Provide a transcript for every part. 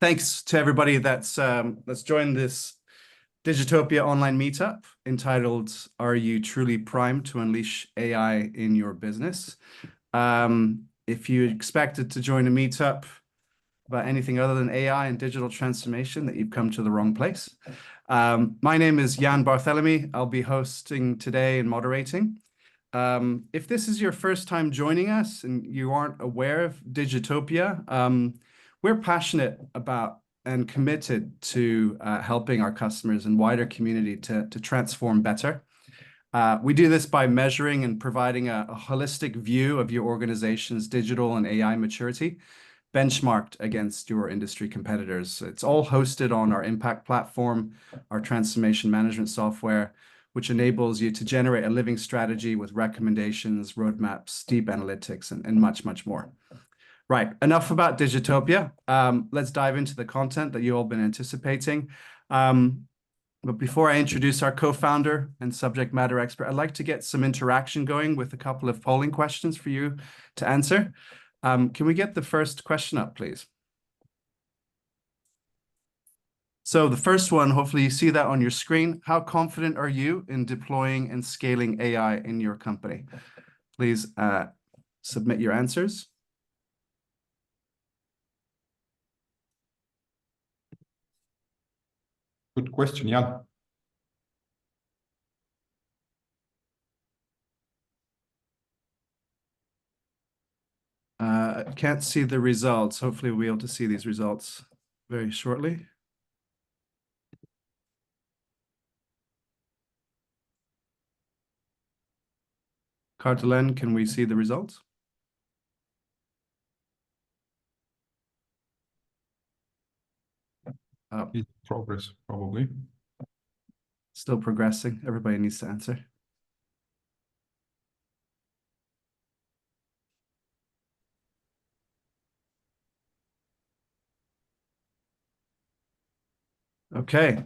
Thanks to everybody that's joined this Digitopia online meetup entitled "Are You Truly Primed to Unleash AI in Your Business?" If you expected to join a meetup about anything other than AI and digital transformation, that you've come to the wrong place. My name is Jan Barthelemy. I'll be hosting today and moderating. If this is your first time joining us and you aren't aware of Digitopia, we're passionate about and committed to helping our customers and wider community to transform better. We do this by measuring and providing a holistic view of your organization's digital and AI maturity, benchmarked against your industry competitors. It's all hosted on our Impact platform, our transformation management software, which enables you to generate a living strategy with recommendations, roadmaps, deep analytics, and much, much more. Right, enough about Digitopia. Let's dive into the content that you've all been anticipating. But before I introduce our co-founder and subject matter expert, I'd like to get some interaction going with a couple of polling questions for you to answer. Can we get the first question up, please? So the first one, hopefully you see that on your screen. How confident are you in deploying and scaling AI in your company? Please submit your answers. Good question, Jan. I can't see the results. Hopefully we'll be able to see these results very shortly. Cartelen, can we see the results? It's progress, probably. Still progressing. Everybody needs to answer. Okay.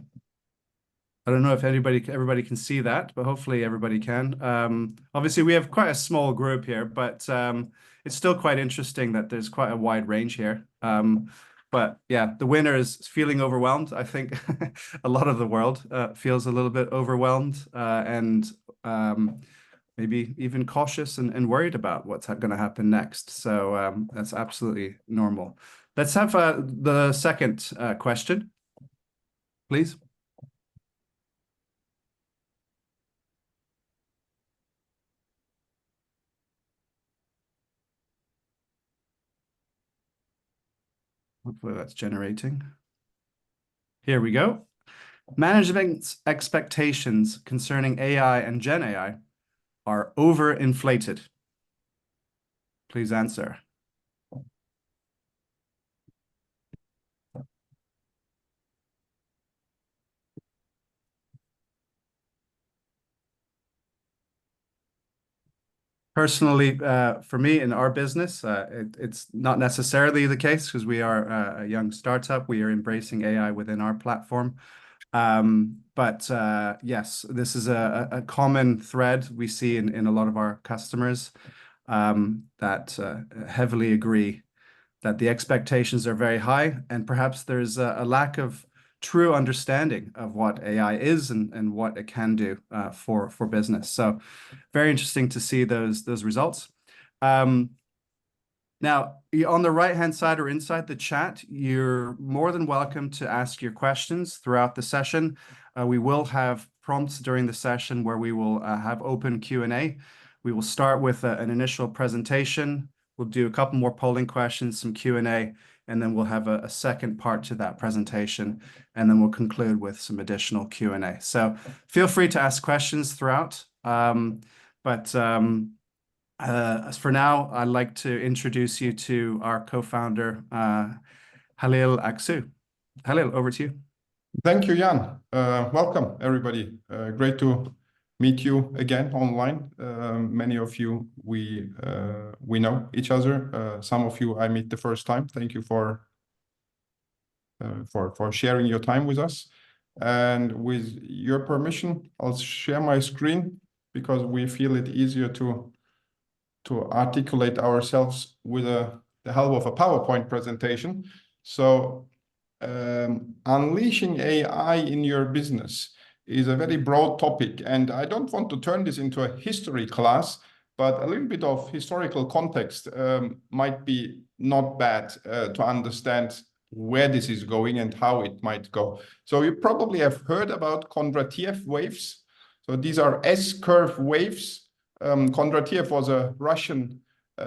I don't know if everybody can see that, but hopefully everybody can. Obviously, we have quite a small group here, but it's still quite interesting that there's quite a wide range here. But yeah, the winner is feeling overwhelmed. I think a lot of the world feels a little bit overwhelmed and maybe even cautious and worried about what's going to happen next. So that's absolutely normal. Let's have the second question, please. Hopefully that's generating. Here we go. Management's expectations concerning AI and Gen AI are overinflated. Please answer. Personally, for me in our business, it's not necessarily the case because we are a young startup. We are embracing AI within our platform. But yes, this is a common thread we see in a lot of our customers that heavily agree that the expectations are very high, and perhaps there's a lack of true understanding of what AI is and what it can do for business. So very interesting to see those results. Now, on the right-hand side or inside the chat, you're more than welcome to ask your questions throughout the session. We will have prompts during the session where we will have open Q&A. We will start with an initial presentation. We'll do a couple more polling questions, some Q&A, and then we'll have a second part to that presentation, and then we'll conclude with some additional Q&A. So feel free to ask questions throughout. But as for now, I'd like to introduce you to our co-founder, Halil Aksu. Halil, over to you. Thank you, Jan. Welcome, everybody. Great to meet you again online. Many of you, we know each other. Some of you I meet the first time. Thank you for sharing your time with us. And with your permission, I'll share my screen because we feel it easier to articulate ourselves with the help of a PowerPoint presentation. So unleashing AI in your business is a very broad topic, and I don't want to turn this into a history class, but a little bit of historical context might be not bad to understand where this is going and how it might go. So you probably have heard about Kondratiev waves. So these are S-curve waves. Kondratiev was a Russian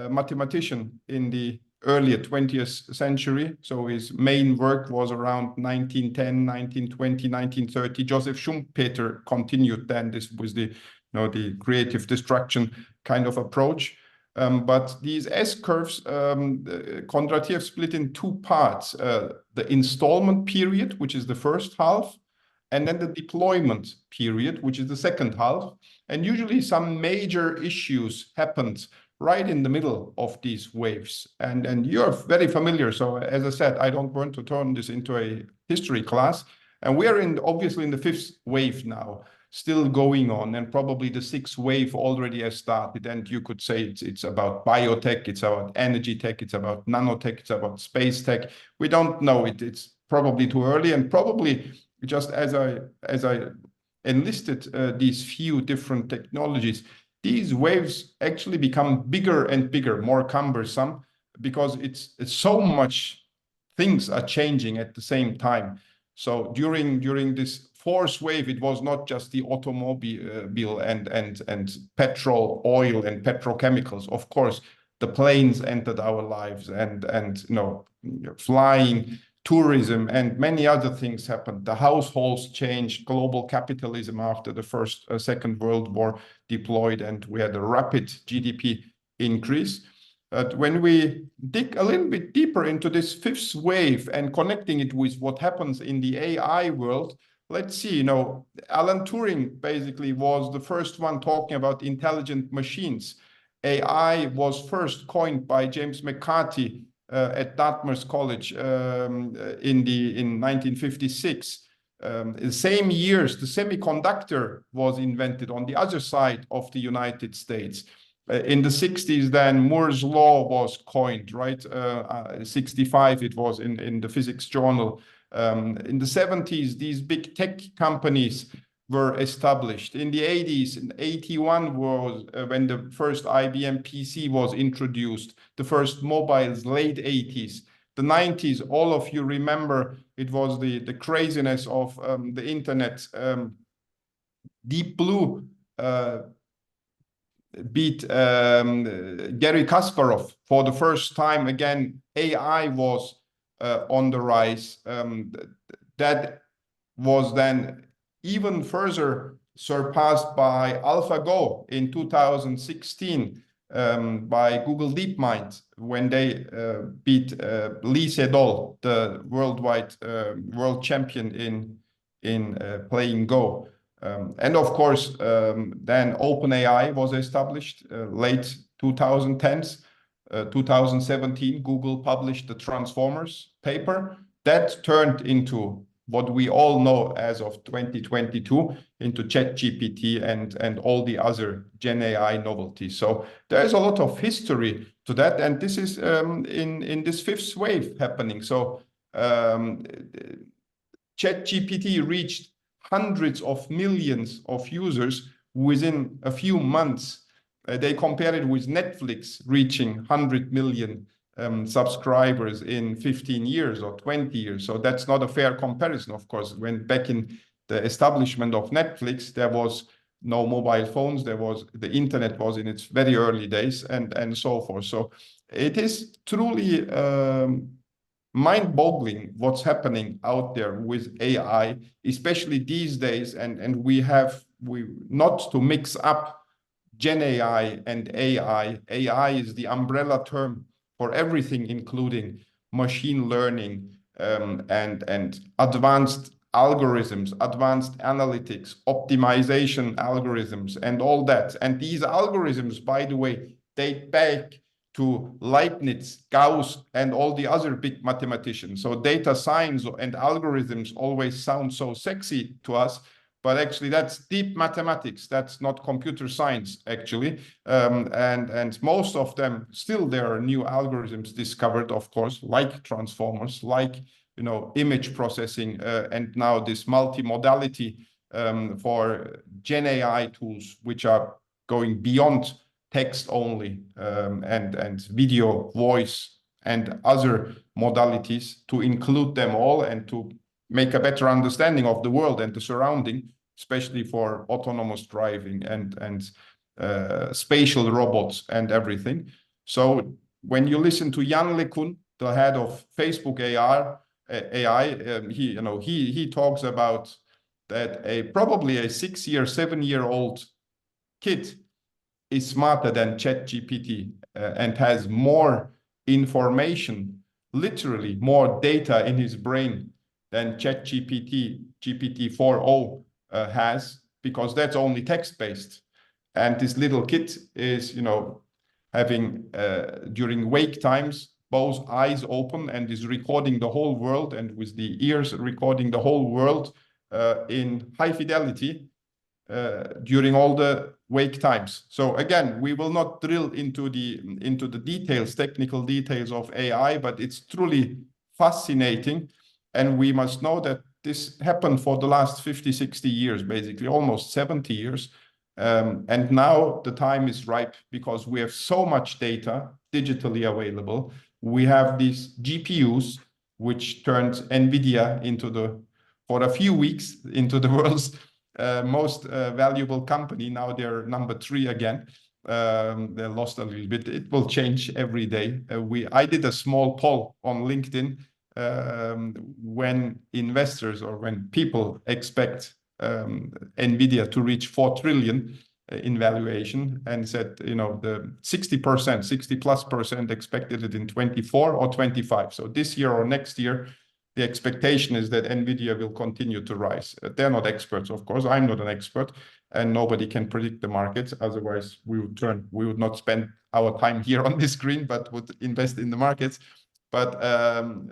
mathematician in the earlier 20th century. So his main work was around 1910, 1920, 1930. Joseph Schumpeter continued then. This was the, the creative destruction kind of approach. But these S-curves, Kondratiev split in two parts, the installment period, which is the first half, and then the deployment period, which is the second half. And usually some major issues happened right in the middle of these waves. And you're very familiar. So as I said, I don't want to turn this into a history class. And we are obviously in the fifth wave now, still going on, and probably the sixth wave already has started. And you could say it's about biotech, it's about energy tech, it's about nanotech, it's about space tech. We don't know it. It's probably too early, and probably just as I enlisted these few different technologies, these waves actually become bigger and bigger, more cumbersome, because it's so much things are changing at the same time. So during this fourth wave, it was not just the automobile and petrol, oil, and petrochemicals. Of course, the planes entered our lives, and flying, tourism, and many other things happened. The households changed, global capitalism after the Second World War deployed, and we had a rapid GDP increase. When we dig a little bit deeper into this fifth wave and connecting it with what happens in the AI world, let's see, Alan Turing basically was the first one talking about intelligent machines. AI was first coined by James McCarthy at Dartmouth College in 1956. The same years, the semiconductor was invented on the other side of the United States. In the 60s, then Moore's law was coined, right? 65, it was in the physics journal. In the 70s, these big tech companies were established. In the 80s, in 81 was when the first IBM PC was introduced, the first mobiles, late 80s. The 90s, all of you remember, it was the craziness of the internet. Deep Blue beat Gary Kasparov for the first time. Again, AI was on the rise. That was then even further surpassed by AlphaGo in 2016 by Google DeepMind when they beat Lee Sedol, the world champion in playing Go. And of course, then OpenAI was established late 2010s. 2017, Google published the Transformers paper that turned into what we all know as of 2022 into ChatGPT and all the other Gen AI novelties. So there's a lot of history to that, and this is in this fifth wave happening. So ChatGPT reached hundreds of millions of users within a few months. They compared it with Netflix reaching 100 million subscribers in 15 years or 20 years. So that's not a fair comparison, of course. When back in the establishment of Netflix, there was no mobile phones, the internet was in its very early days, and so forth. So it is truly mind-boggling what's happening out there with AI, especially these days. And we not to mix up Gen AI and AI. AI is the umbrella term for everything, including machine learning and advanced algorithms, advanced analytics, optimization algorithms, and all that. And these algorithms, by the way, date back to Leibniz, Gauss, and all the other big mathematicians. So data science and algorithms always sound so sexy to us, but actually that's deep mathematics. That's not computer science, actually. And most of them, still there are new algorithms discovered, of course, like transformers, like image processing, and now this multimodality for Gen AI tools, which are going beyond text only, and video, voice, and other modalities, to include them all and to make a better understanding of the world and the surrounding, especially for autonomous driving and spatial robots and everything. So when you listen to Jan LeCun, the head of Facebook AI, he talks about that probably a 6-year, 7-year-old kid is smarter than ChatGPT and has more information, literally more data in his brain than ChatGPT, GPT 4.0 has, because that's only text-based. And this little kid is, having during wake times both eyes open and is recording the whole world, and with the ears recording the whole world in high fidelity during all the wake times. So again, we will not drill into the details, technical details of AI, but it's truly fascinating. And we must know that this happened for the last 50, 60 years, basically almost 70 years. And now the time is ripe, because we have so much data digitally available. We have these GPUs, which turned NVIDIA for a few weeks into the world's most valuable company. Now they're number 3 again. They lost a little bit. It will change every day. I did a small poll on LinkedIn when investors or when people expect NVIDIA to reach 4 trillion in valuation, and said, the 60%, 60+% expected it in 24 or 25. So this year or next year, the expectation is that NVIDIA will continue to rise. They're not experts, of course. I'm not an expert, and nobody can predict the markets. Otherwise, we would not spend our time here on this screen, but would invest in the markets. But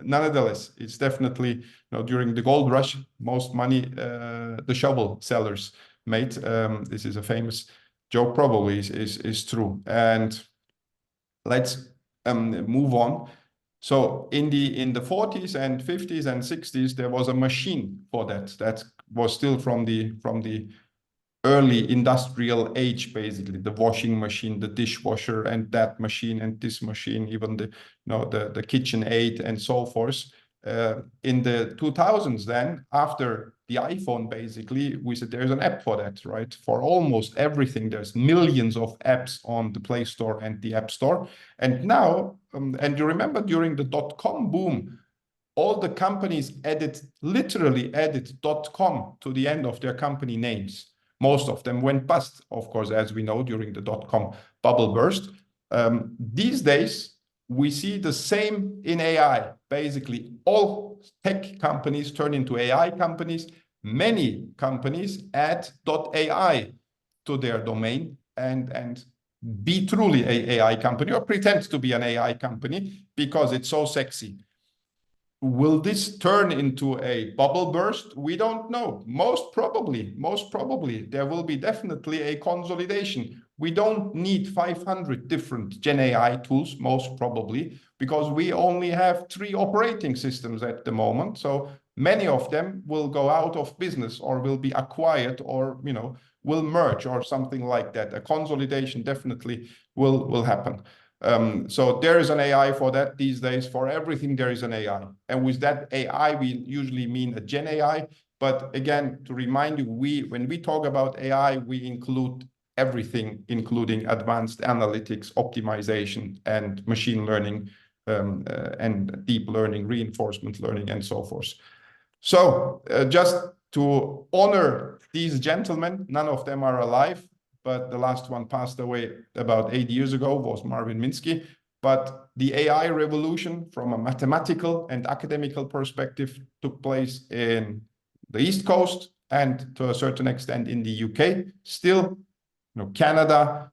nonetheless, it's definitely, during the gold rush, most money the shovel sellers made. This is a famous joke, probably is true. And let's move on. So in the 40s and 50s and 60s, there was a machine for that. That was still from the early industrial age, basically, the washing machine, the dishwasher, and that machine and this machine, even the KitchenAid and so forth. In the 2000s, then, after the iPhone, basically, we said there's an app for that, right? For almost everything, there's millions of apps on the Play Store and the App Store. And now, and you remember during the dot-com boom, all the companies literally added .com to the end of their company names. Most of them went bust, of course, as we know, during the dot-com bubble burst. These days, we see the same in AI. Basically, all tech companies turn into AI companies. Many companies add .ai to their domain and be truly an AI company, or pretend to be an AI company, because it's so sexy. Will this turn into a bubble burst? We don't know. Most probably, there will be definitely a consolidation. We don't need 500 different Gen AI tools, most probably, because we only have 3 operating systems at the moment. So many of them will go out of business, or will be acquired, or will merge, or something like that. A consolidation definitely will happen. So there is an AI for that these days. For everything, there is an AI. And with that AI, we usually mean a Gen AI. But again, to remind you, when we talk about AI, we include everything, including advanced analytics, optimization, and machine learning, and deep learning, reinforcement learning, and so forth. So just to honor these gentlemen, none of them are alive, but the last one passed away about 8 years ago, was Marvin Minsky. But the AI revolution, from a mathematical and academical perspective, took place in the East Coast, and to a certain extent in the UK. Still, Canada,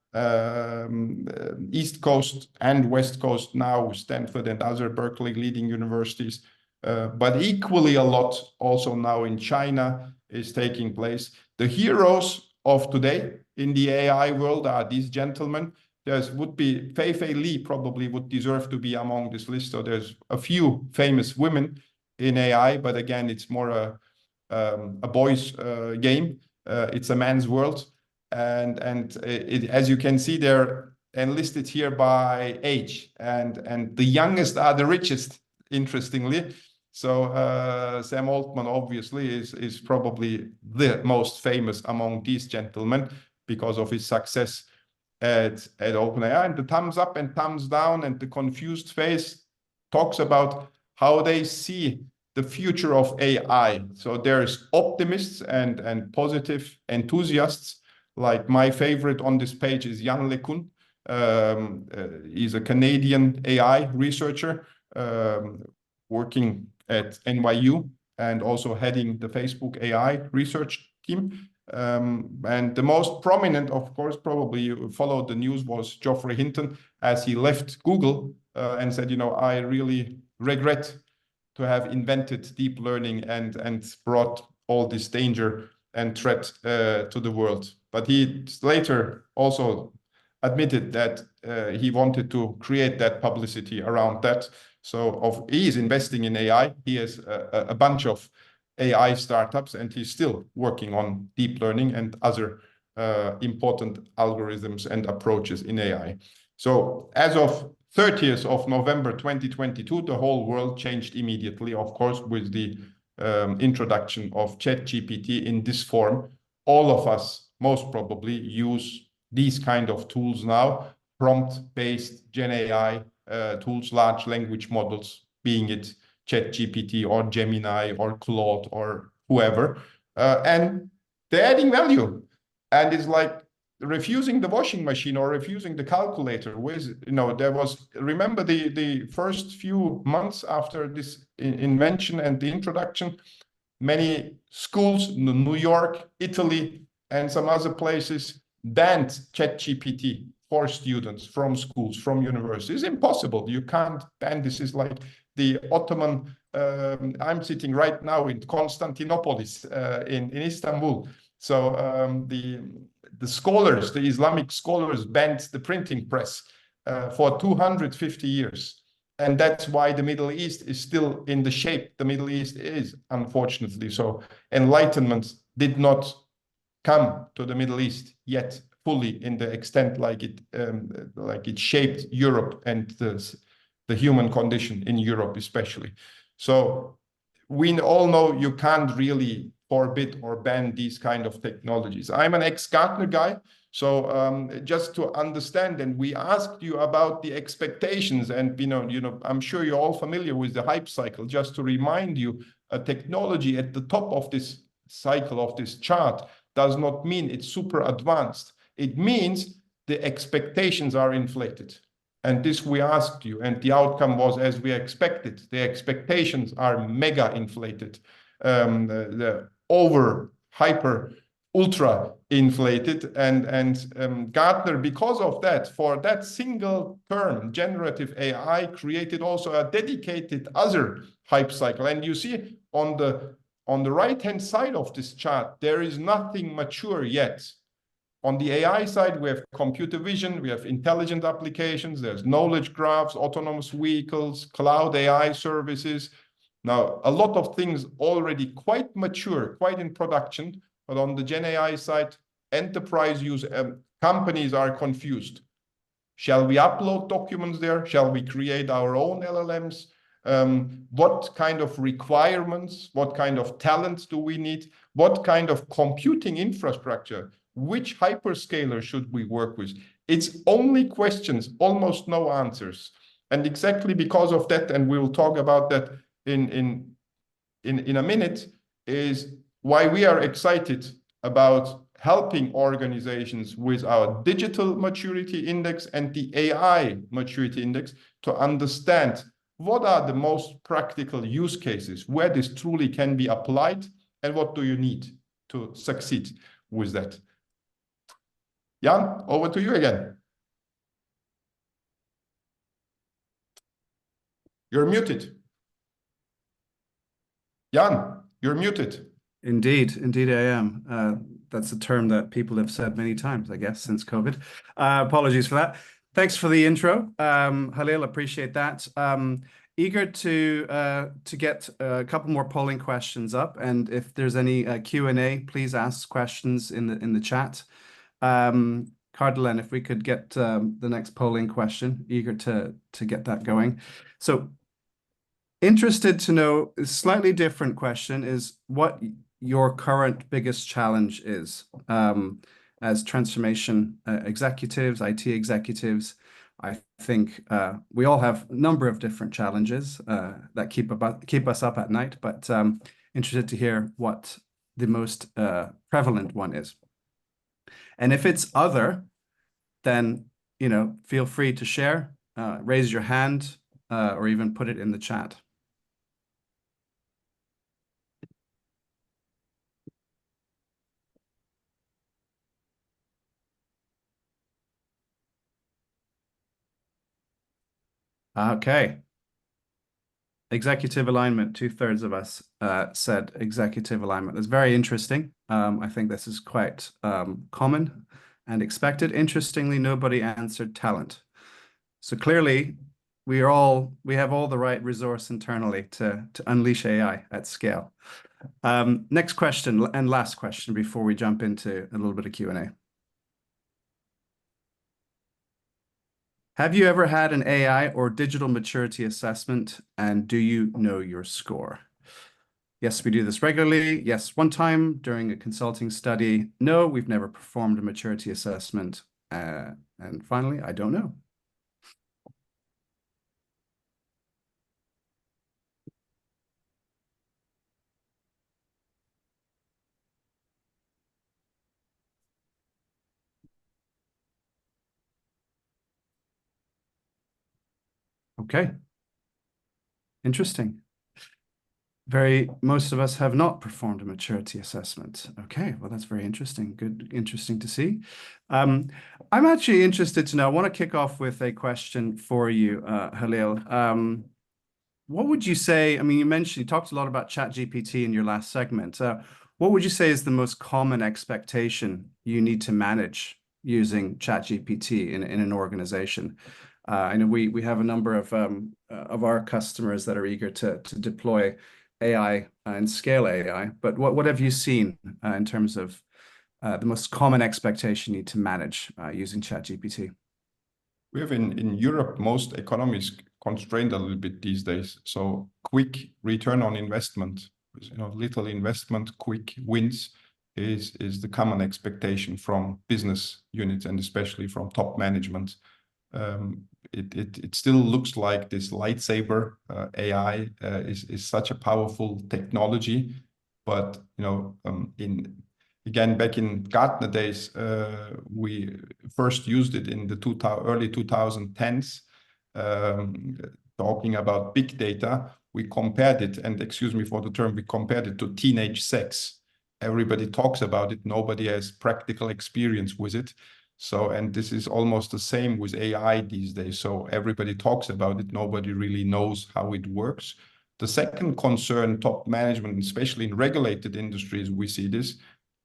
East Coast and West Coast now, Stanford and other Berkeley leading universities. But equally a lot also now in China is taking place. The heroes of today in the AI world are these gentlemen. Would be Fei Fei Li, probably would deserve to be among this list. So there's a few famous women in AI, but again, it's more a boys' game. It's a man's world, and as you can see, they're enlisted here by age, and the youngest are the richest, interestingly. So Sam Altman obviously is probably the most famous among these gentlemen because of his success at OpenAI. And the thumbs up and thumbs down and the confused face talks about how they see the future of AI. So there's optimists and positive enthusiasts. Like my favorite on this page is Jan LeCun. He's a Canadian AI researcher working at NYU and also heading the Facebook AI research team. And the most prominent, of course, probably you followed the news, was Geoffrey Hinton, as he left Google and said, I really regret to have invented deep learning and brought all this danger and threat to the world. But he later also admitted that he wanted to create that publicity around that. So he is investing in AI. He has a bunch of AI startups, and he's still working on deep learning and other important algorithms and approaches in AI. So as of 30th of November 2022, the whole world changed immediately, of course, with the introduction of ChatGPT in this form. All of us most probably use these kind of tools now, prompt-based Gen AI tools, large language models, being it ChatGPT or Gemini or Claude or whoever, and they're adding value. And it's like refusing the washing machine or refusing the calculator. There was, remember the first few months after this invention and the introduction, many schools in New York, Italy, and some other places banned ChatGPT for students from schools, from universities. It's impossible. You can't ban. This is like the Ottoman. I'm sitting right now in Constantinopolis in Istanbul. So the scholars, the Islamic scholars, banned the printing press for 250 years. And that's why the Middle East is still in the shape the Middle East is, unfortunately. So enlightenment did not come to the Middle East yet fully in the extent like it shaped Europe and the human condition in Europe especially. So we all know you can't really forbid or ban these kind of technologies. I'm an ex-Gartner guy, so just to understand, and we asked you about the expectations, and I'm sure you're all familiar with the hype cycle. Just to remind you, a technology at the top of this cycle of this chart does not mean it's super advanced. It means the expectations are inflated. And this we asked you, and the outcome was as we expected. The expectations are mega inflated, the over, hyper, ultra inflated. And Gartner, because of that, for that single term, generative AI, created also a dedicated other hype cycle. And you see on the right-hand side of this chart, there is nothing mature yet. On the AI side, we have computer vision, we have intelligent applications, there's knowledge graphs, autonomous vehicles, cloud AI services. Now, a lot of things already quite mature, quite in production, but on the Gen AI side, enterprise use companies are confused. Shall we upload documents there? Shall we create our own LLMs? What kind of requirements, what kind of talents do we need? What kind of computing infrastructure? Which hyperscaler should we work with? It's only questions, almost no answers. And exactly because of that, and we'll talk about that in a minute, is why we are excited about helping organizations with our digital maturity index and the AI maturity index to understand what are the most practical use cases where this truly can be applied, and what do you need to succeed with that. Jan, over to you again. You're muted. Jan, you're muted. Indeed, I am. That's a term that people have said many times, I guess, since COVID. Apologies for that. Thanks for the intro, Halil. Appreciate that. eager to get a couple more polling questions up, and if there's any Q&A, please ask questions in the chat. Cardelan, if we could get the next polling question, eager to get that going. So, interested to know, a slightly different question is what your current biggest challenge is as transformation executives, IT executives. I think we all have a number of different challenges that keep us up at night, but interested to hear what the most prevalent one is. And if it's other, then feel free to share, raise your hand, or even put it in the chat. Okay. Executive alignment, 2/3 of us said executive alignment. That's very interesting. I think this is quite common and expected. Interestingly, nobody answered talent. So clearly, we have all the right resource internally to unleash AI at scale. Next question and last question before we jump into a little bit of Q&A. Have you ever had an AI or digital maturity assessment, and do you know your score? Yes, we do this regularly. Yes, one time during a consulting study. No, we've never performed a maturity assessment. And finally, I don't know. Okay. Interesting. Most of us have not performed a maturity assessment. Okay, well, that's very interesting. Good, interesting to see. I'm actually interested to know, I want to kick off with a question for you, Halil. What would you say, I mean, you talked a lot about ChatGPT in your last segment. What would you say is the most common expectation you need to manage using ChatGPT in an organization? I know we have a number of our customers that are eager to deploy AI and scale AI, but what have you seen in terms of the most common expectation you need to manage using ChatGPT? We have in Europe, most economies constrained a little bit these days. So quick return on investment, little investment, quick wins is the common expectation from business units and especially from top management. It still looks like this lightsaber AI is such a powerful technology, but again, back in Gartner days, we first used it in the early 2010s, talking about big data. We compared it, and excuse me for the term, we compared it to teenage sex. Everybody talks about it. Nobody has practical experience with it. So, and this is almost the same with AI these days. So everybody talks about it. Nobody really knows how it works. The second concern, top management, especially in regulated industries, we see this,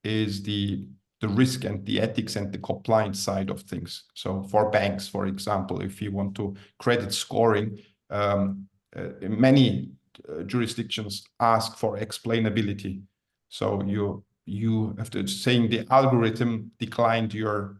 is the risk and the ethics and the compliance side of things. So for banks, for example, if you want to credit scoring, many jurisdictions ask for explainability. So you have to saying the algorithm declined your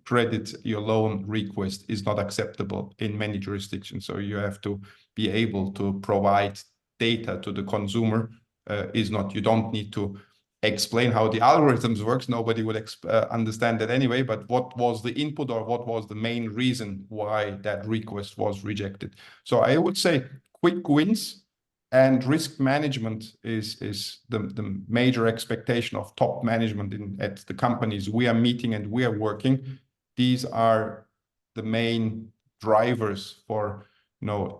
credit, your loan request is not acceptable in many jurisdictions. So you have to be able to provide data to the consumer. You don't need to explain how the algorithms works. Nobody would understand that anyway, but what was the input or what was the main reason why that request was rejected? So I would say quick wins and risk management is the major expectation of top management at the companies we are meeting and we are working. These are the main drivers for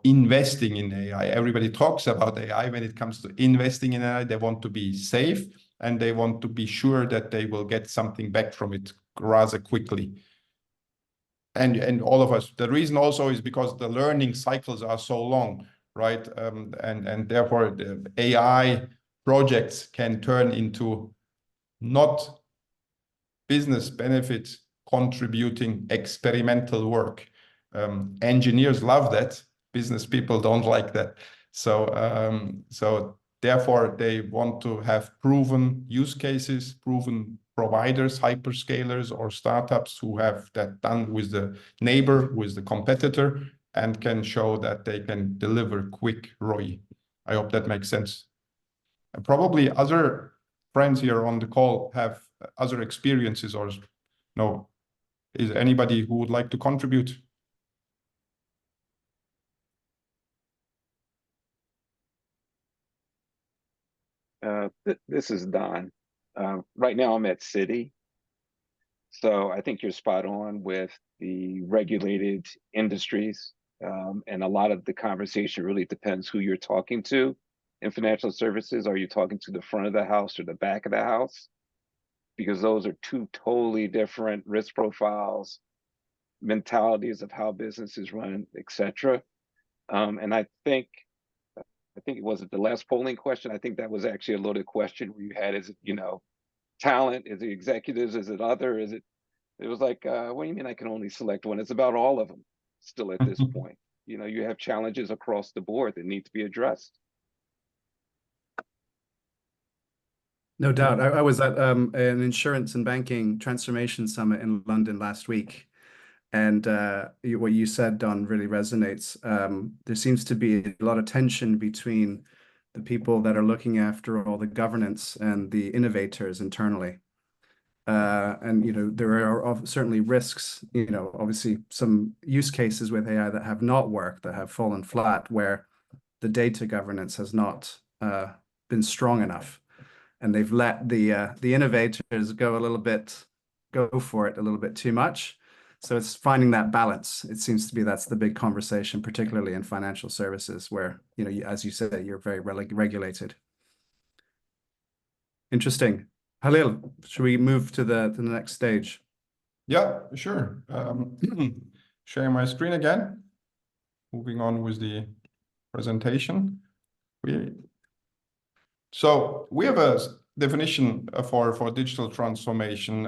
investing in AI. Everybody talks about AI. When it comes to investing in AI, they want to be safe and they want to be sure that they will get something back from it rather quickly. And all of us, the reason also is because the learning cycles are so long, right? And therefore the AI projects can turn into not business benefit contributing experimental work. Engineers love that, business people don't like that. So therefore, they want to have proven use cases, proven providers, hyperscalers, or startups who have that done with the neighbor, with the competitor, and can show that they can deliver quick ROI. I hope that makes sense. And probably other friends here on the call have other experiences, or no, is anybody who would like to contribute? This is Don. Right now I'm at Citi. So I think you're spot on with the regulated industries. And a lot of the conversation really depends who you're talking to in financial services. Are you talking to the front of the house or the back of the house? Because those are two totally different risk profiles, mentalities of how business is run, etc. And I think it was the last polling question. I think that was actually a loaded question where you had, is it, talent? Is it executives? Is it other? Is it? It was like, what do you mean I can only select one? It's about all of them still at this point. You have challenges across the board that need to be addressed. No doubt. I was at an insurance and banking transformation summit in London last week. And what you said, Don, really resonates. There seems to be a lot of tension between the people that are looking after all the governance and the innovators internally. And there are certainly risks, obviously some use cases with AI that have not worked, that have fallen flat, where the data governance has not been strong enough. And they've let the innovators go for it a little bit too much. So it's finding that balance. It seems to be that's the big conversation, particularly in financial services, where as you said, you're very regulated. Interesting. Halil, should we move to the next stage? Yeah, sure. Sharing my screen again. Moving on with the presentation. So we have a definition for digital transformation.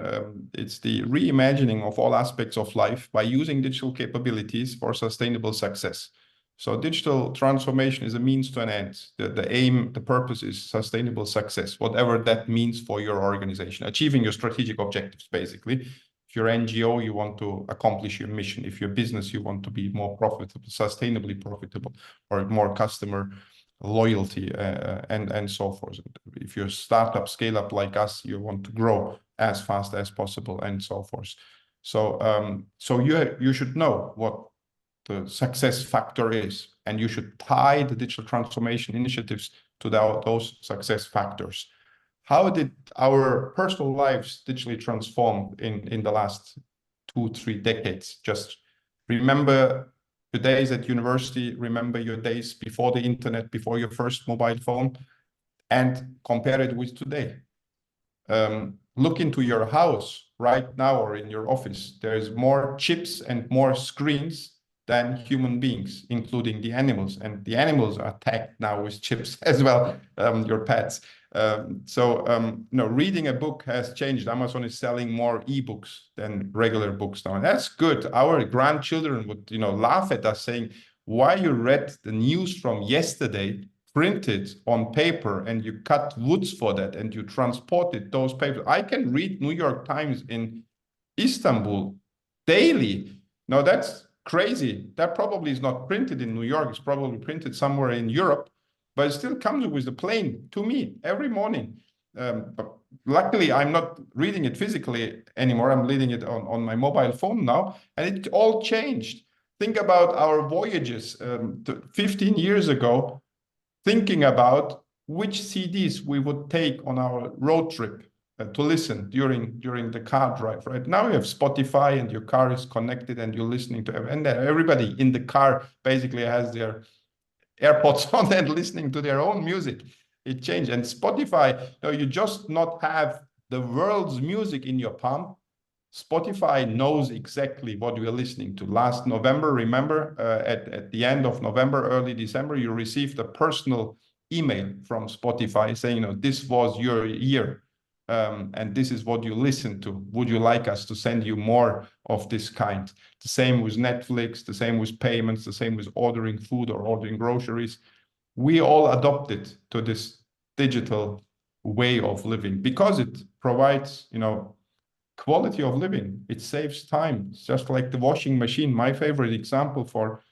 It's the reimagining of all aspects of life by using digital capabilities for sustainable success. So digital transformation is a means to an end. The aim, the purpose is sustainable success, whatever that means for your organization, achieving your strategic objectives, basically. If you're NGO, you want to accomplish your mission. If you're business, you want to be more profitable, sustainably profitable, or more customer loyalty, and so forth. If you're a startup, scale up like us, you want to grow as fast as possible, and so forth. So you should know what the success factor is, and you should tie the digital transformation initiatives to those success factors. How did our personal lives digitally transform in the last 2-3 decades? Just remember your days at university, remember your days before the internet, before your first mobile phone, and compare it with today. Look into your house right now or in your office. There's more chips and more screens than human beings, including the animals. And the animals are tagged now with chips as well, your pets. Reading a book has changed. Amazon is selling more ebooks than regular books now. And that's good. Our grandchildren would, laugh at us saying, why you read the news from yesterday printed on paper and you cut woods for that and you transported those papers. I can read New York Times in Istanbul daily. Now that's crazy. That probably is not printed in New York. It's probably printed somewhere in Europe, but it still comes with the plane to me every morning. But luckily, I'm not reading it physically anymore. I'm reading it on my mobile phone now, and it all changed. Think about our voyages 15 years ago, thinking about which CDs we would take on our road trip to listen during the car drive. Right now you have Spotify and your car is connected and you're listening to and everybody in the car basically has their AirPods on and listening to their own music. It changed. And Spotify, you just not have the world's music in your palm. Spotify knows exactly what you're listening to. Last November, remember, at the end of November, early December, you received a personal email from Spotify saying, this was your year. and this is what you listen to. Would you like us to send you more of this kind? The same with Netflix, the same with payments, the same with ordering food or ordering groceries. We all adopted to this digital way of living because it provides, quality of living. It saves time. It's just like the washing machine. My favorite example for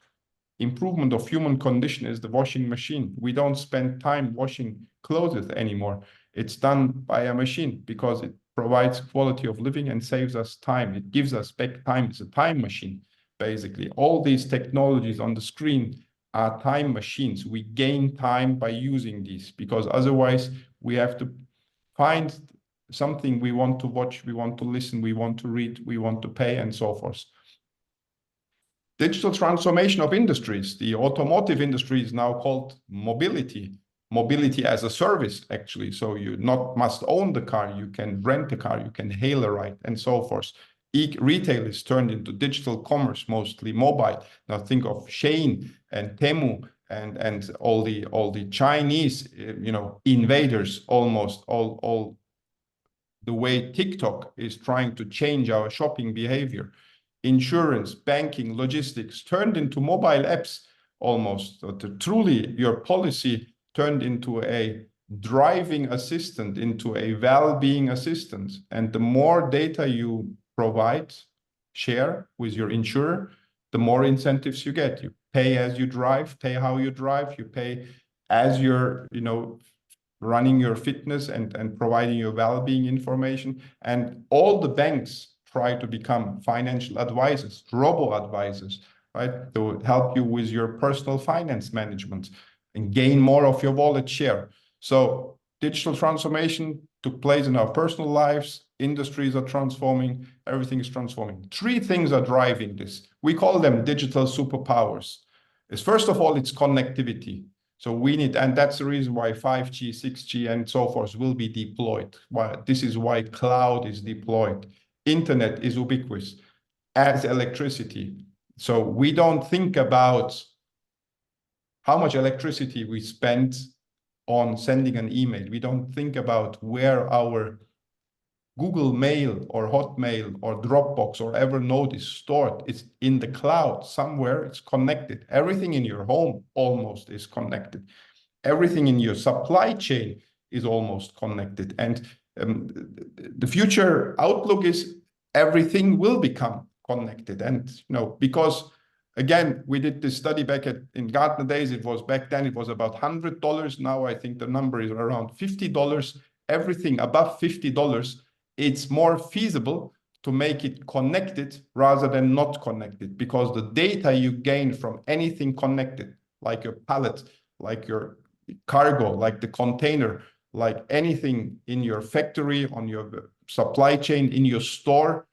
improvement of human condition is the washing machine. We don't spend time washing clothes anymore. It's done by a machine because it provides quality of living and saves us time. It gives us back time. It's a time machine, basically. All these technologies on the screen are time machines. We gain time by using these because otherwise we have to find something we want to watch, we want to listen, we want to read, we want to pay, and so forth. Digital transformation of industries. The automotive industry is now called mobility. Mobility as a service, actually. So you not must own the car, you can rent a car, you can hail a ride, and so forth. Retail is turned into digital commerce, mostly mobile. Now think of Shein and Temu and all the Chinese, invaders, almost all the way TikTok is trying to change our shopping behavior. Insurance, banking, logistics turned into mobile apps almost. Truly, your policy turned into a driving assistant, into a well-being assistant. And the more data you provide, share with your insurer, the more incentives you get. You pay as you drive, pay how you drive, you pay as you're, running your fitness and providing your well-being information. And all the banks try to become financial advisors, robo-advisors, right? To help you with your personal finance management and gain more of your wallet share. So digital transformation took place in our personal lives. Industries are transforming. Everything is transforming. Three things are driving this. We call them digital superpowers. First of all, it's connectivity. So we need, and that's the reason why 5G, 6G, and so forth will be deployed. This is why cloud is deployed. Internet is ubiquitous as electricity. So we don't think about how much electricity we spend on sending an email. We don't think about where our Google Mail or Hotmail or Dropbox or Evernote is stored. It's in the cloud somewhere. It's connected. Everything in your home almost is connected. Everything in your supply chain is almost connected. And the future outlook is everything will become connected. And because again, we did this study back in Gartner days. Back then it was about $100. Now I think the number is around $50. Everything above $50, it's more feasible to make it connected rather than not connected, because the data you gain from anything connected, like your pallet, like your cargo, like the container, like anything in your factory, on your supply chain, in your store,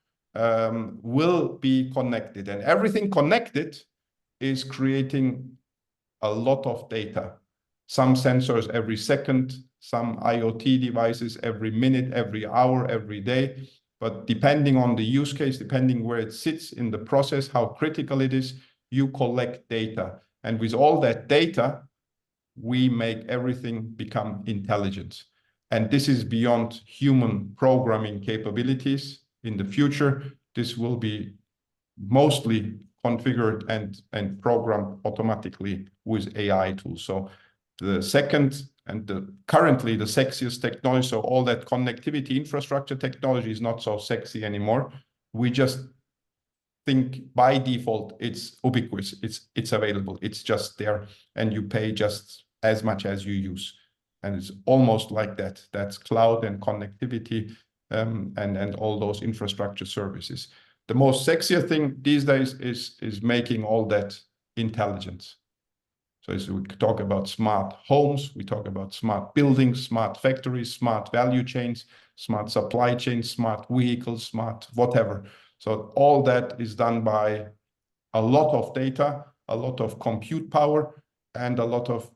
will be connected. And everything connected is creating a lot of data. Some sensors every second, some IoT devices every minute, every hour, every day. But depending on the use case, depending where it sits in the process, how critical it is, you collect data. And with all that data, we make everything become intelligent. And this is beyond human programming capabilities. In the future, this will be mostly configured and programmed automatically with AI tools. So the second and currently the sexiest technology, so all that connectivity infrastructure technology is not so sexy anymore. We just think by default it's ubiquitous, it's available, it's just there, and you pay just as much as you use. And it's almost like that. That's cloud and connectivity, and all those infrastructure services. The most sexier thing these days is making all that intelligence. So as we talk about smart homes, we talk about smart buildings, smart factories, smart value chains, smart supply chains, smart vehicles, smart whatever. So all that is done by a lot of data, a lot of compute power, and a lot of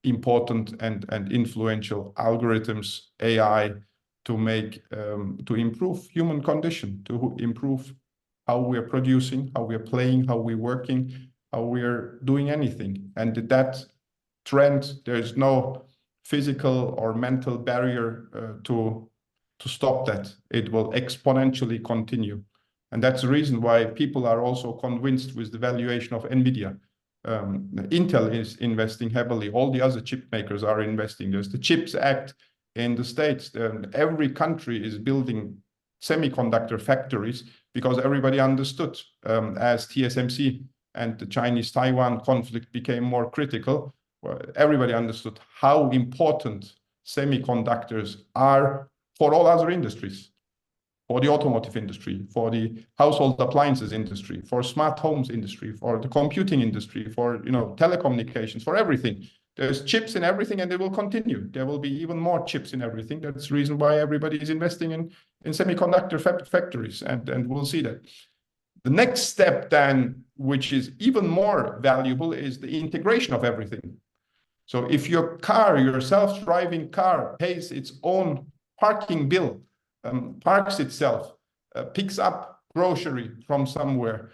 important and influential algorithms, AI, to make to improve human condition, to improve how we are producing, how we are playing, how we're working, how we are doing anything. And that trend, there's no physical or mental barrier to stop that. It will exponentially continue. And that's the reason why people are also convinced with the valuation of NVIDIA. Intel is investing heavily. All the other chip makers are investing. There's the CHIPS Act in the States. Every country is building semiconductor factories because everybody understood as TSMC and the Chinese-Taiwan conflict became more critical, everybody understood how important semiconductors are for all other industries, for the automotive industry, for the household appliances industry, for smart homes industry, for the computing industry, for telecommunications, for everything. There's chips in everything, and they will continue. There will be even more chips in everything. That's the reason why everybody is investing in semiconductor factories, and we'll see that. The next step then, which is even more valuable, is the integration of everything. So if your car, your self-driving car, pays its own parking bill, parks itself, picks up grocery from somewhere,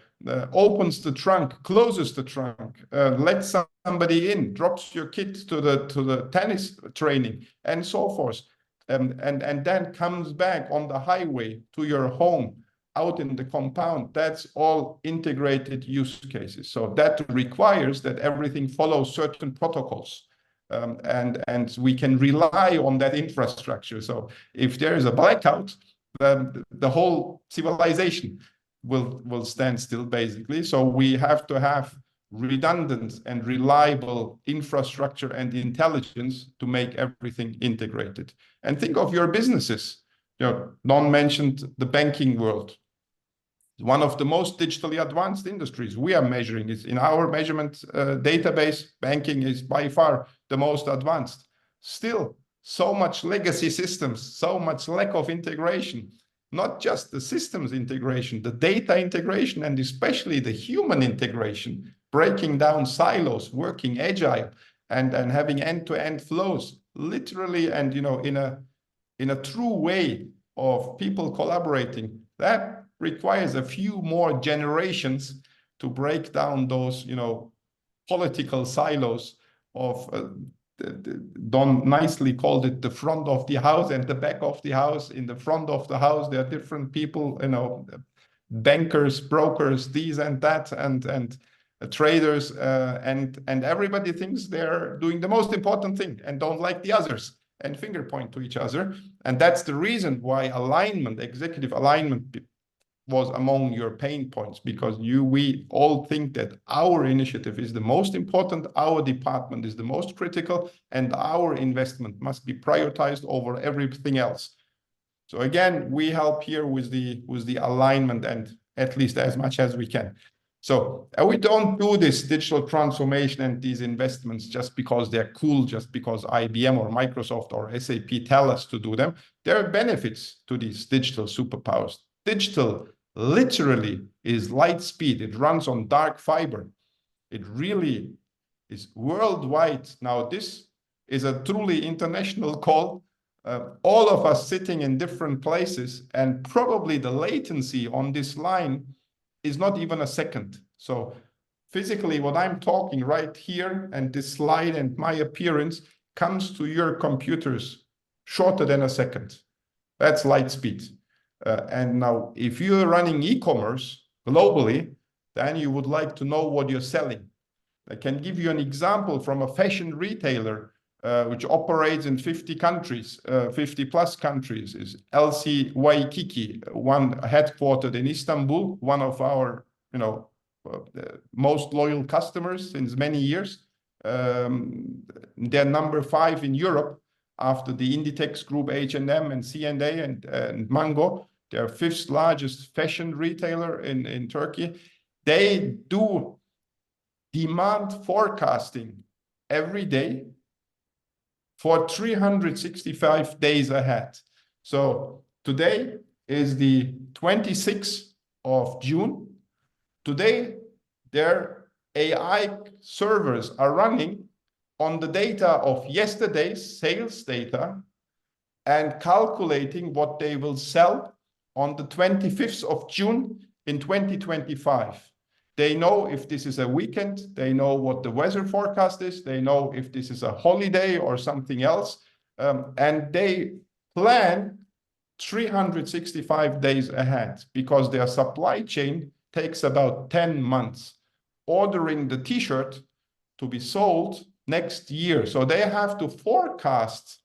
opens the trunk, closes the trunk, lets somebody in, drops your kid to the tennis training, and so forth, and then comes back on the highway to your home, out in the compound. That's all integrated use cases. So that requires that everything follows certain protocols. And we can rely on that infrastructure. So if there is a blackout, the whole civilization will stand still, basically. So we have to have redundant and reliable infrastructure and intelligence to make everything integrated. And think of your businesses. Don mentioned the banking world. One of the most digitally advanced industries we are measuring is in our measurement database. Banking is by far the most advanced. Still, so much legacy systems, so much lack of integration, not just the systems integration, the data integration, and especially the human integration, breaking down silos, working agile, and having end-to-end flows, literally, and in a true way of people collaborating. That requires a few more generations to break down those, political silos of, Don nicely called it the front of the house and the back of the house. In the front of the house, there are different people, bankers, brokers, these and that, and traders, and everybody thinks they're doing the most important thing and don't like the others and finger point to each other. And that's the reason why alignment, executive alignment, was among your pain points, because we all think that our initiative is the most important, our department is the most critical, and our investment must be prioritized over everything else. So again, we help here with the alignment, and at least as much as we can. So we don't do this digital transformation and these investments just because they're cool, just because IBM or Microsoft or SAP tell us to do them. There are benefits to these digital superpowers. Digital literally is light speed. It runs on dark fiber. It really is worldwide. Now, this is a truly international call. All of us sitting in different places, and probably the latency on this line is not even a second. So physically, what I'm talking right here and this slide and my appearance comes to your computers shorter than a second. That's light speed. And now, if you're running e-commerce globally, then you would like to know what you're selling. I can give you an example from a fashion retailer which operates in 50 countries, 50 plus countries, is LC Waikiki, one headquartered in Istanbul, one of our most loyal customers since many years. They're number 5 in Europe after the Inditex Group, H&M and C&A and Mango. They're 5th largest fashion retailer in Turkey. They do demand forecasting every day for 365 days ahead. So today is the 26th of June. Today, their AI servers are running on the data of yesterday's sales data and calculating what they will sell on the 25th of June in 2025. They know if this is a weekend, they know what the weather forecast is, they know if this is a holiday or something else, and they plan 365 days ahead because their supply chain takes about 10 months ordering the t-shirt to be sold next year. So they have to forecast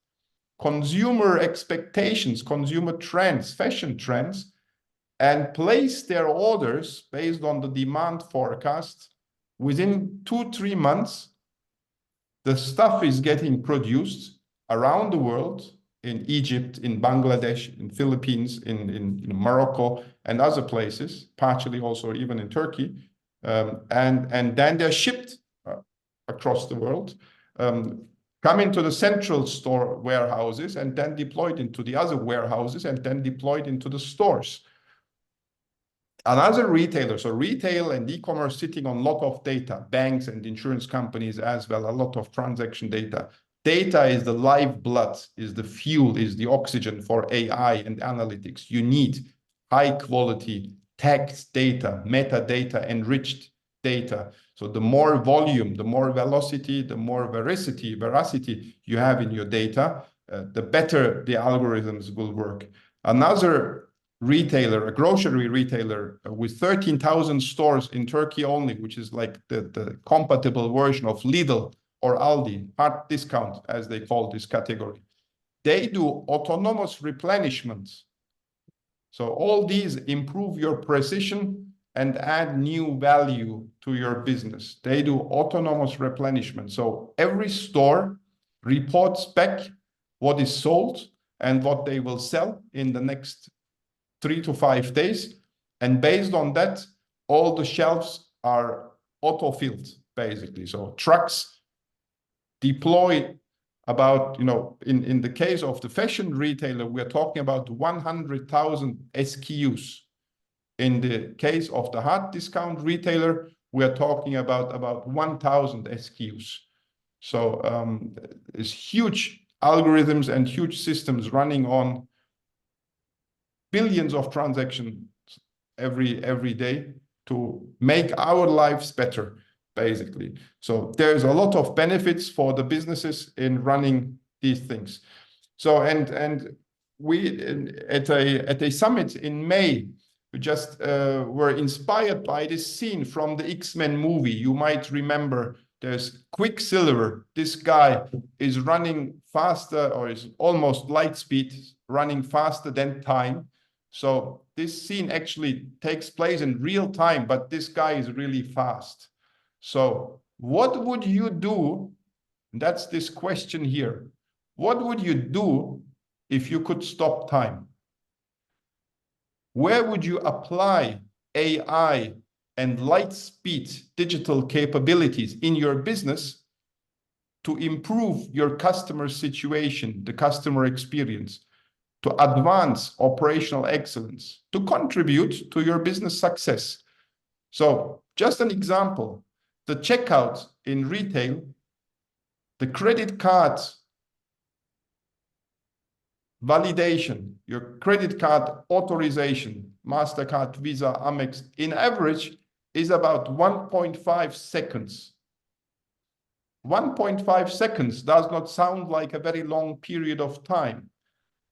consumer expectations, consumer trends, fashion trends, and place their orders based on the demand forecast. Within 2-3 months, the stuff is getting produced around the world, in Egypt, in Bangladesh, in Philippines, in Morocco, and other places, partially also even in Turkey. And then they're shipped across the world, come into the central store warehouses, and then deployed into the other warehouses, and then deployed into the stores. Another retailer, so retail and e-commerce sitting on a lot of data, banks and insurance companies as well, a lot of transaction data. Data is the lifeblood, is the fuel, is the oxygen for AI and analytics. You need high quality text data, metadata, enriched data. So the more volume, the more velocity, the more veracity you have in your data, the better the algorithms will work. Another retailer, a grocery retailer with 13,000 stores in Turkey only, which is like the compatible version of Lidl or Aldi, hard discount as they call this category. They do autonomous replenishment. So all these improve your precision and add new value to your business. They do autonomous replenishment. So every store reports back what is sold and what they will sell in the next 3 to 5 days. And based on that, all the shelves are auto-filled, basically. So trucks deploy about, in the case of the fashion retailer, we're talking about 100,000 SKUs. In the case of the hard discount retailer, we're talking about 1,000 SKUs. So there's huge algorithms and huge systems running on billions of transactions every day to make our lives better, basically. So there's a lot of benefits for the businesses in running these things. So and we at a summit in May, we just were inspired by this scene from the X-Men movie. You might remember there's Quicksilver. This guy is running faster, or is almost light speed, running faster than time. So this scene actually takes place in real time, but this guy is really fast. So what would you do? That's this question here. What would you do if you could stop time? Where would you apply AI and light speed digital capabilities in your business to improve your customer situation, the customer experience, to advance operational excellence, to contribute to your business success? So just an example, the checkout in retail, the credit card validation, your credit card authorization, MasterCard, Visa, Amex, in average is about 1.5 seconds. 1.5 seconds does not sound like a very long period of time.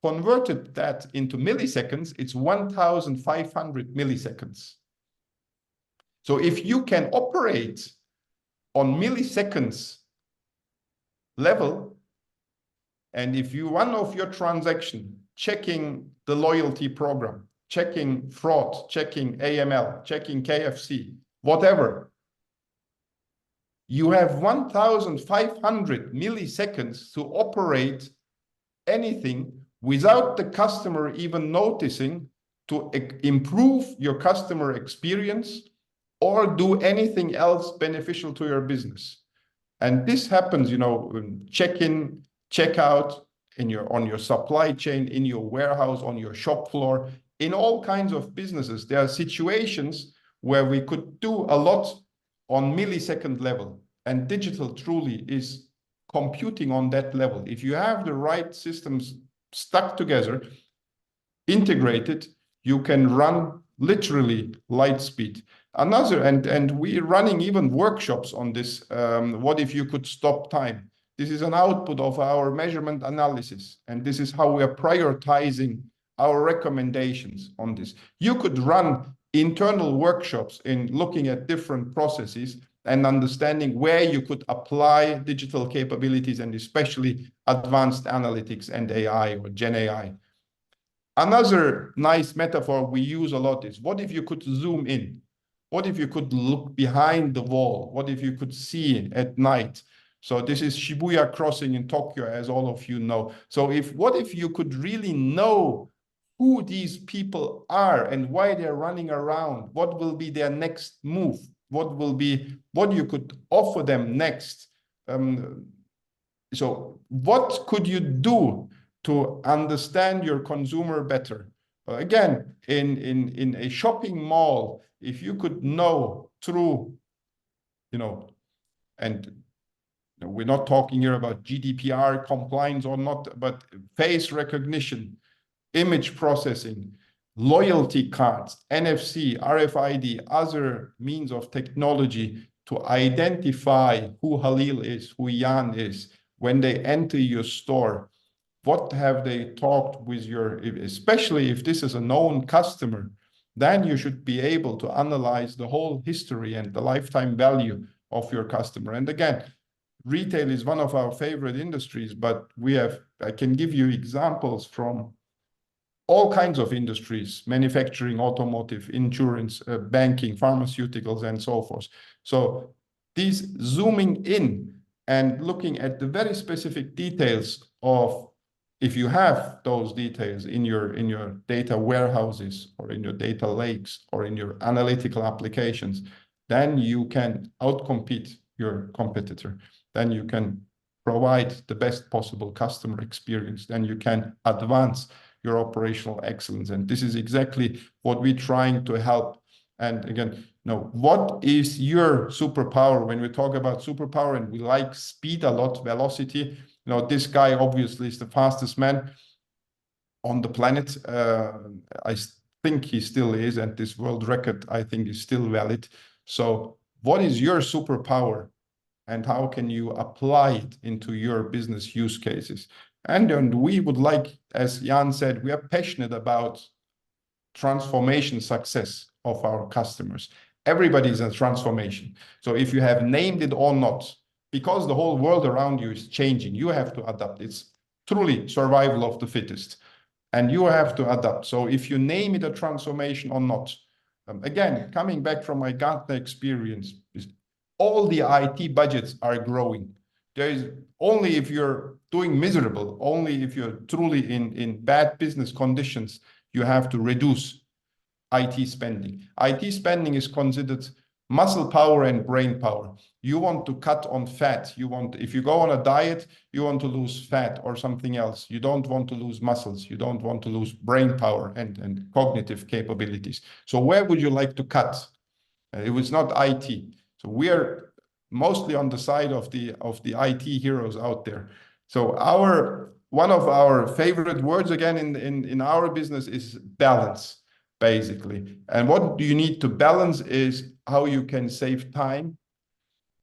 Converted that into milliseconds, it's 1,500 milliseconds. So if you can operate on milliseconds level, and if you one of your transaction, checking the loyalty program, checking fraud, checking AML, checking KFC, whatever, you have 1,500 milliseconds to operate anything without the customer even noticing, to improve your customer experience or do anything else beneficial to your business. And this happens, check-in, check-out on your supply chain, in your warehouse, on your shop floor, in all kinds of businesses. There are situations where we could do a lot on millisecond level, and digital truly is computing on that level. If you have the right systems stuck together, integrated, you can run literally light speed. Another, and we're running even workshops on this. What if you could stop time? This is an output of our measurement analysis, and this is how we are prioritizing our recommendations on this. You could run internal workshops in looking at different processes and understanding where you could apply digital capabilities and especially advanced analytics and AI or Gen AI. Another nice metaphor we use a lot is, what if you could zoom in? What if you could look behind the wall? What if you could see at night? So this is Shibuya Crossing in Tokyo, as all of you know. So what if you could really know who these people are and why they're running around? What will be their next move? What you could offer them next? So what could you do to understand your consumer better? Again, in a shopping mall, if you could know through, and we're not talking here about GDPR compliance or not, but face recognition, image processing, loyalty cards, NFC, RFID, other means of technology to identify who Halil is, who Jan is, when they enter your store. What have they talked with your, especially if this is a known customer, then you should be able to analyze the whole history and the lifetime value of your customer. And again, retail is one of our favorite industries, but I can give you examples from all kinds of industries: manufacturing, automotive, insurance, banking, pharmaceuticals, and so forth. So these zooming in and looking at the very specific details of, if you have those details in your data warehouses or in your data lakes or in your analytical applications, then you can outcompete your competitor. Then you can provide the best possible customer experience. Then you can advance your operational excellence. And this is exactly what we're trying to help. And again, what is your superpower? When we talk about superpower, and we like speed a lot, velocity, this guy obviously is the fastest man on the planet. I think he still is, and this world record, I think, is still valid. So what is your superpower, and how can you apply it into your business use cases? And we would like, as Jan said, we are passionate about transformation success of our customers. Everybody is a transformation. So if you have named it or not, because the whole world around you is changing, you have to adapt. It's truly survival of the fittest, and you have to adapt. So if you name it a transformation or not, again, coming back from my Gartner experience, all the IT budgets are growing. There is only if you're doing miserable, only if you're truly in bad business conditions, you have to reduce IT spending. IT spending is considered muscle power and brain power. You want to cut on fat. If you go on a diet, you want to lose fat or something else. You don't want to lose muscles. You don't want to lose brain power and cognitive capabilities. So where would you like to cut? It was not IT. So we are mostly on the side of the IT heroes out there. So one of our favorite words again in our business is balance, basically. And what do you need to balance is how you can save time,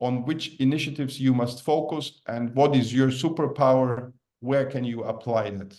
on which initiatives you must focus, and what is your superpower, where can you apply that?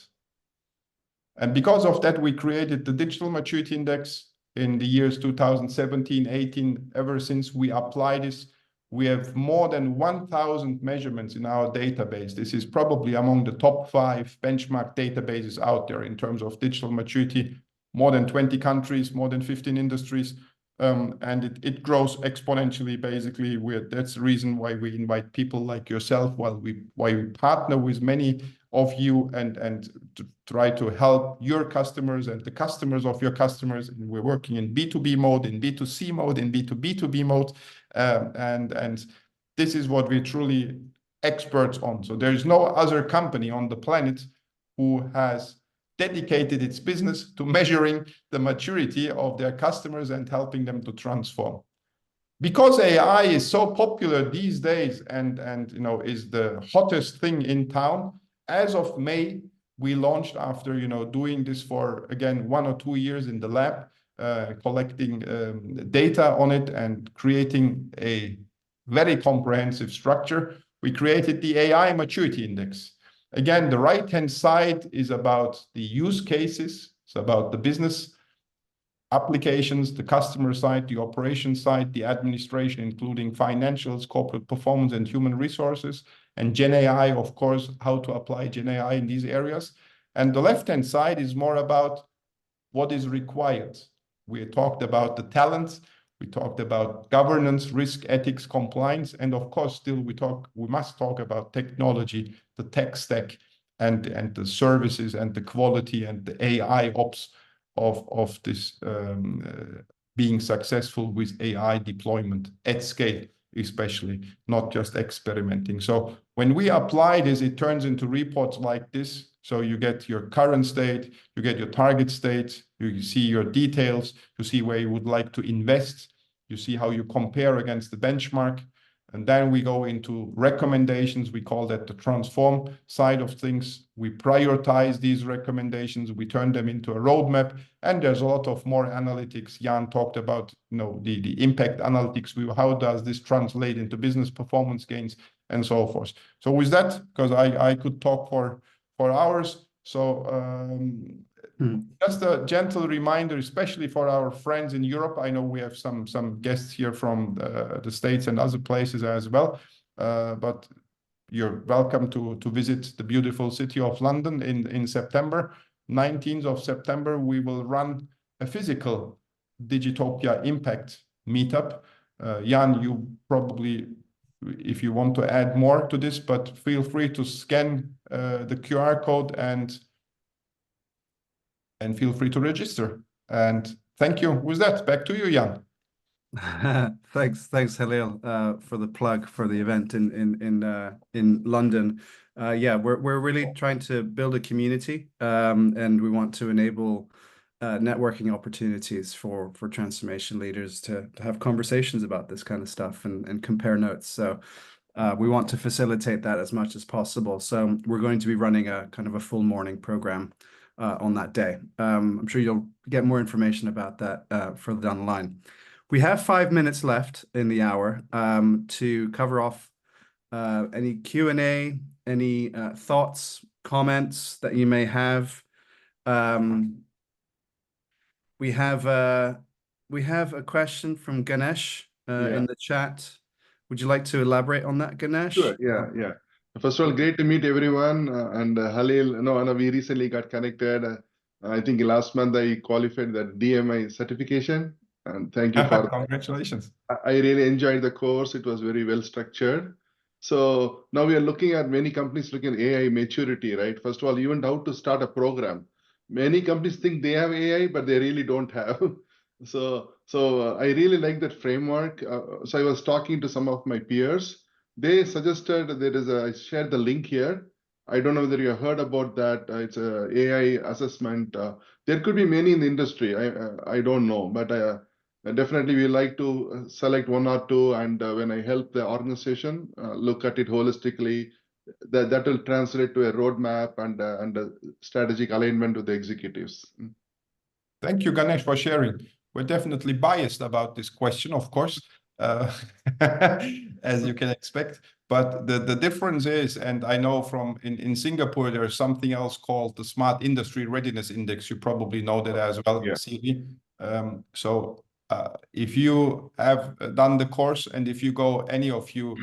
And because of that, we created the Digital Maturity Index in the years 2017, 18. Ever since we applied this, we have more than 1,000 measurements in our database. This is probably among the top 5 benchmark databases out there in terms of digital maturity. More than 20 countries, more than 15 industries, and it grows exponentially. Basically, that's the reason why we invite people like yourself, why we partner with many of you and to try to help your customers and the customers of your customers. And we're working in B2B mode, in B2C mode, in B2B2B mode, and this is what we're truly experts on. So there is no other company on the planet who has dedicated its business to measuring the maturity of their customers and helping them to transform. Because AI is so popular these days and is the hottest thing in town, as of May, we launched, after doing this for, again, 1 or 2 years in the lab, collecting data on it and creating a very comprehensive structure. We created the AI Maturity Index. Again, the right-hand side is about the use cases. It's about the business applications, the customer side, the operation side, the administration, including financials, corporate performance, and human resources, and Gen AI, of course, how to apply Gen AI in these areas. And the left-hand side is more about what is required. We talked about the talents, we talked about governance, risk, ethics, compliance, and of course, still we must talk about technology, the tech stack, and the services and the quality and the AI ops of this being successful with AI deployment at scale, especially not just experimenting. So when we apply this, it turns into reports like this. So you get your current state, you get your target state, you see your details, you see where you would like to invest, you see how you compare against the benchmark. And then we go into recommendations. We call that the transform side of things. We prioritize these recommendations. We turn them into a roadmap. And there's a lot of more analytics. Jan talked about, the impact analytics. How does this translate into business performance gains and so forth? So with that, because I could talk for hours. So just a gentle reminder, especially for our friends in Europe. I know we have some guests here from the States and other places as well. But you're welcome to visit the beautiful city of London in September. 19th of September, we will run a physical Digitopia Impact meetup. Jan, you probably, if you want to add more to this, but feel free to scan the QR code and feel free to register. And thank you. With that, back to you, Jan. Thanks, Halil, for the plug for the event in London. Yeah, we're really trying to build a community, and we want to enable networking opportunities for transformation leaders to have conversations about this kind of stuff and compare notes. So we want to facilitate that as much as possible. So we're going to be running a kind of a full morning program on that day. I'm sure you'll get more information about that further down the line. We have 5 minutes left in the hour to cover off any Q&A, any thoughts, comments that you may have. We have a question from Ganesh in the chat. Would you like to elaborate on that, Ganesh? Sure. Yeah. First of all, great to meet everyone. And Halil, we recently got connected. I think last month I qualified the DMI certification. And thank you for Congratulations. I really enjoyed the course. It was very well structured. So now we are looking at many companies looking at AI maturity, right? First of all, even how to start a program. Many companies think they have AI, but they really don't have. So I really like that framework. So I was talking to some of my peers. They suggested I shared the link here. I don't know whether you heard about that. It's a AI assessment. There could be many in the industry. I don't know, but definitely we like to select one or two. And when I help the organization look at it holistically, that will translate to a roadmap and a strategic alignment with the executives. Thank you, Ganesh, for sharing. We're definitely biased about this question, of course, as you can expect. But the difference is, and I know from in Singapore, there's something else called the Smart Industry Readiness Index. You probably know that as well, Silvi. So if you have done the course, and if you go, any of you,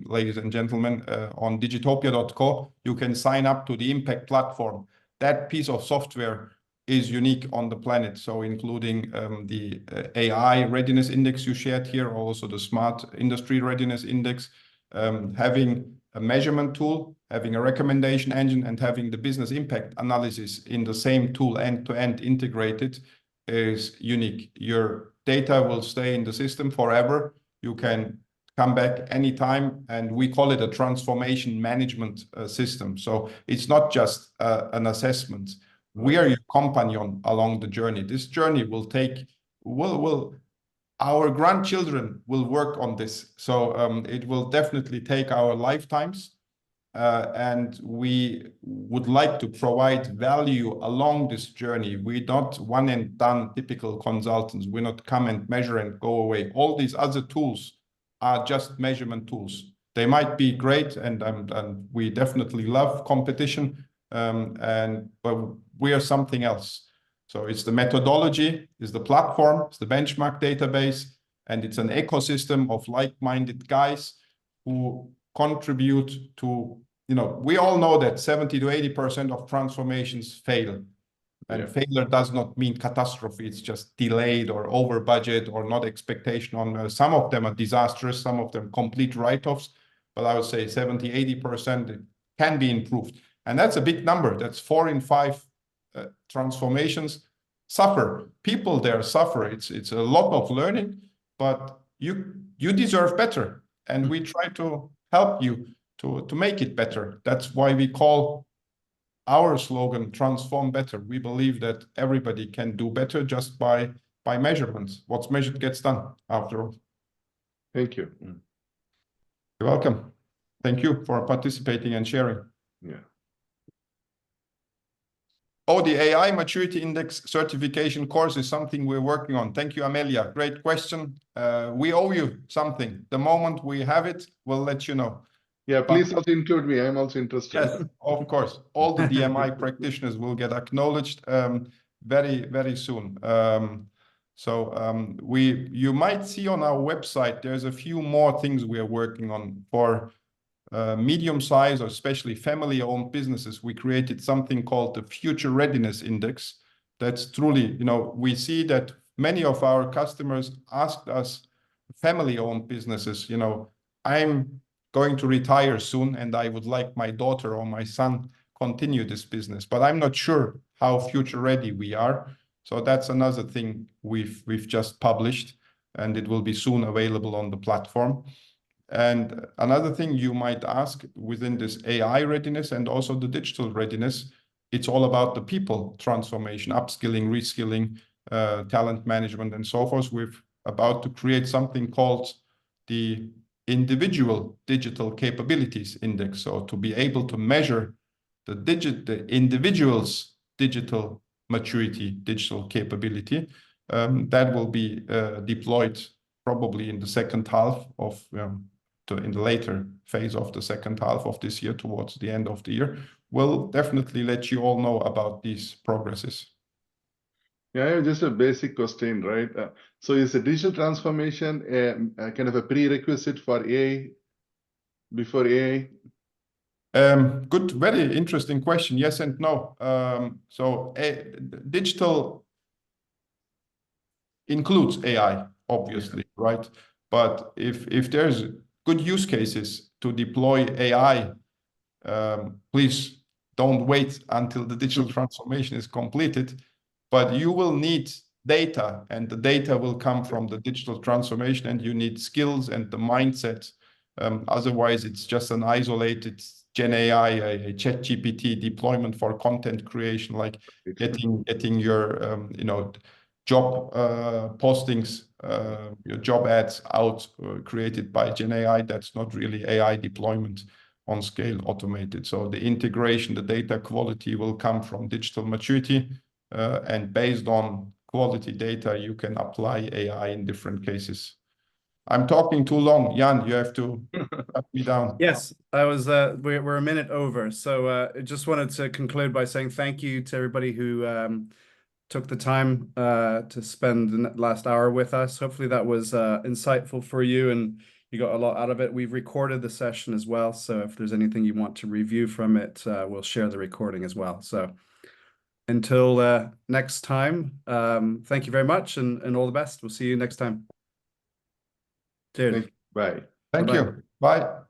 ladies and gentlemen, on digitopia.co, you can sign up to the Impact platform. That piece of software is unique on the planet. So including the AI Readiness Index you shared here, also the Smart Industry Readiness Index, having a measurement tool, having a recommendation engine, and having the business impact analysis in the same tool end-to-end integrated is unique. Your data will stay in the system forever. You can come back anytime, and we call it a transformation management system. So it's not just an assessment. We are your companion along the journey. This journey will take, our grandchildren will work on this. So it will definitely take our lifetimes. and we would like to provide value along this journey. We're not one and done typical consultants. We're not come and measure and go away. All these other tools are just measurement tools. They might be great, and we definitely love competition, but we are something else. So it's the methodology, it's the platform, it's the benchmark database, and it's an ecosystem of like-minded guys who contribute to, we all know that 70 to 80% of transformations fail. And failure does not mean catastrophe. It's just delayed or over budget or not expectation on. Some of them are disastrous, some of them complete write-offs. But I would say 70, 80% can be improved. And that's a big number. That's 4 in 5 transformations suffer. People there suffer. It's a lot of learning, but you deserve better. And we try to help you to make it better. That's why we call our slogan, transform better. We believe that everybody can do better just by measurements. What's measured gets done, after all. Thank you. You're welcome. Thank you for participating and sharing. Yeah. Oh, the AI Maturity Index certification course is something we're working on. Thank you, Amelia. Great question. We owe you something. The moment we have it, we'll let you know. Yeah, please also include me. I'm also interested. Yes, of course. All the DMI practitioners will get acknowledged very, very soon. You might see on our website, there's a few more things we are working on for medium-sized or especially family-owned businesses. We created something called the Future Readiness Index. That's truly, we see that many of our customers asked us, family-owned businesses, I'm going to retire soon and I would like my daughter or my son continue this business, but I'm not sure how future ready we are. So that's another thing we've just published, and it will be soon available on the platform. And another thing you might ask within this AI readiness and also the digital readiness, it's all about the people transformation, upskilling, reskilling, talent management, and so forth. We're about to create something called the Individual Digital Capabilities Index. So to be able to measure the individual's digital maturity, digital capability, that will be deployed probably in the second half of in the later phase of the second half of this year, towards the end of the year. We'll definitely let you all know about these progresses. Yeah, I have just a basic question, right? So is a digital transformation kind of a prerequisite for AI, before AI? Good, very interesting question. Yes and no. Digital includes AI, obviously, right? But if there's good use cases to deploy AI, please don't wait until the digital transformation is completed. But you will need data, and the data will come from the digital transformation, and you need skills and the mindset. Otherwise, it's just an isolated Gen AI, a ChatGPT deployment for content creation, like getting your job postings, your job ads out created by Gen AI. That's not really AI deployment on scale, automated. So the integration, the data quality will come from digital maturity, and based on quality data, you can apply AI in different cases. I'm talking too long. Jan, you have to cut me down. Yes, we're a minute over. So I just wanted to conclude by saying thank you to everybody who took the time to spend the last hour with us. Hopefully that was insightful for you and you got a lot out of it. We've recorded the session as well. So if there's anything you want to review from it, we'll share the recording as well. So until next time, thank you very much and all the best. We'll see you next time. Cheers. Bye. Thank you. Bye.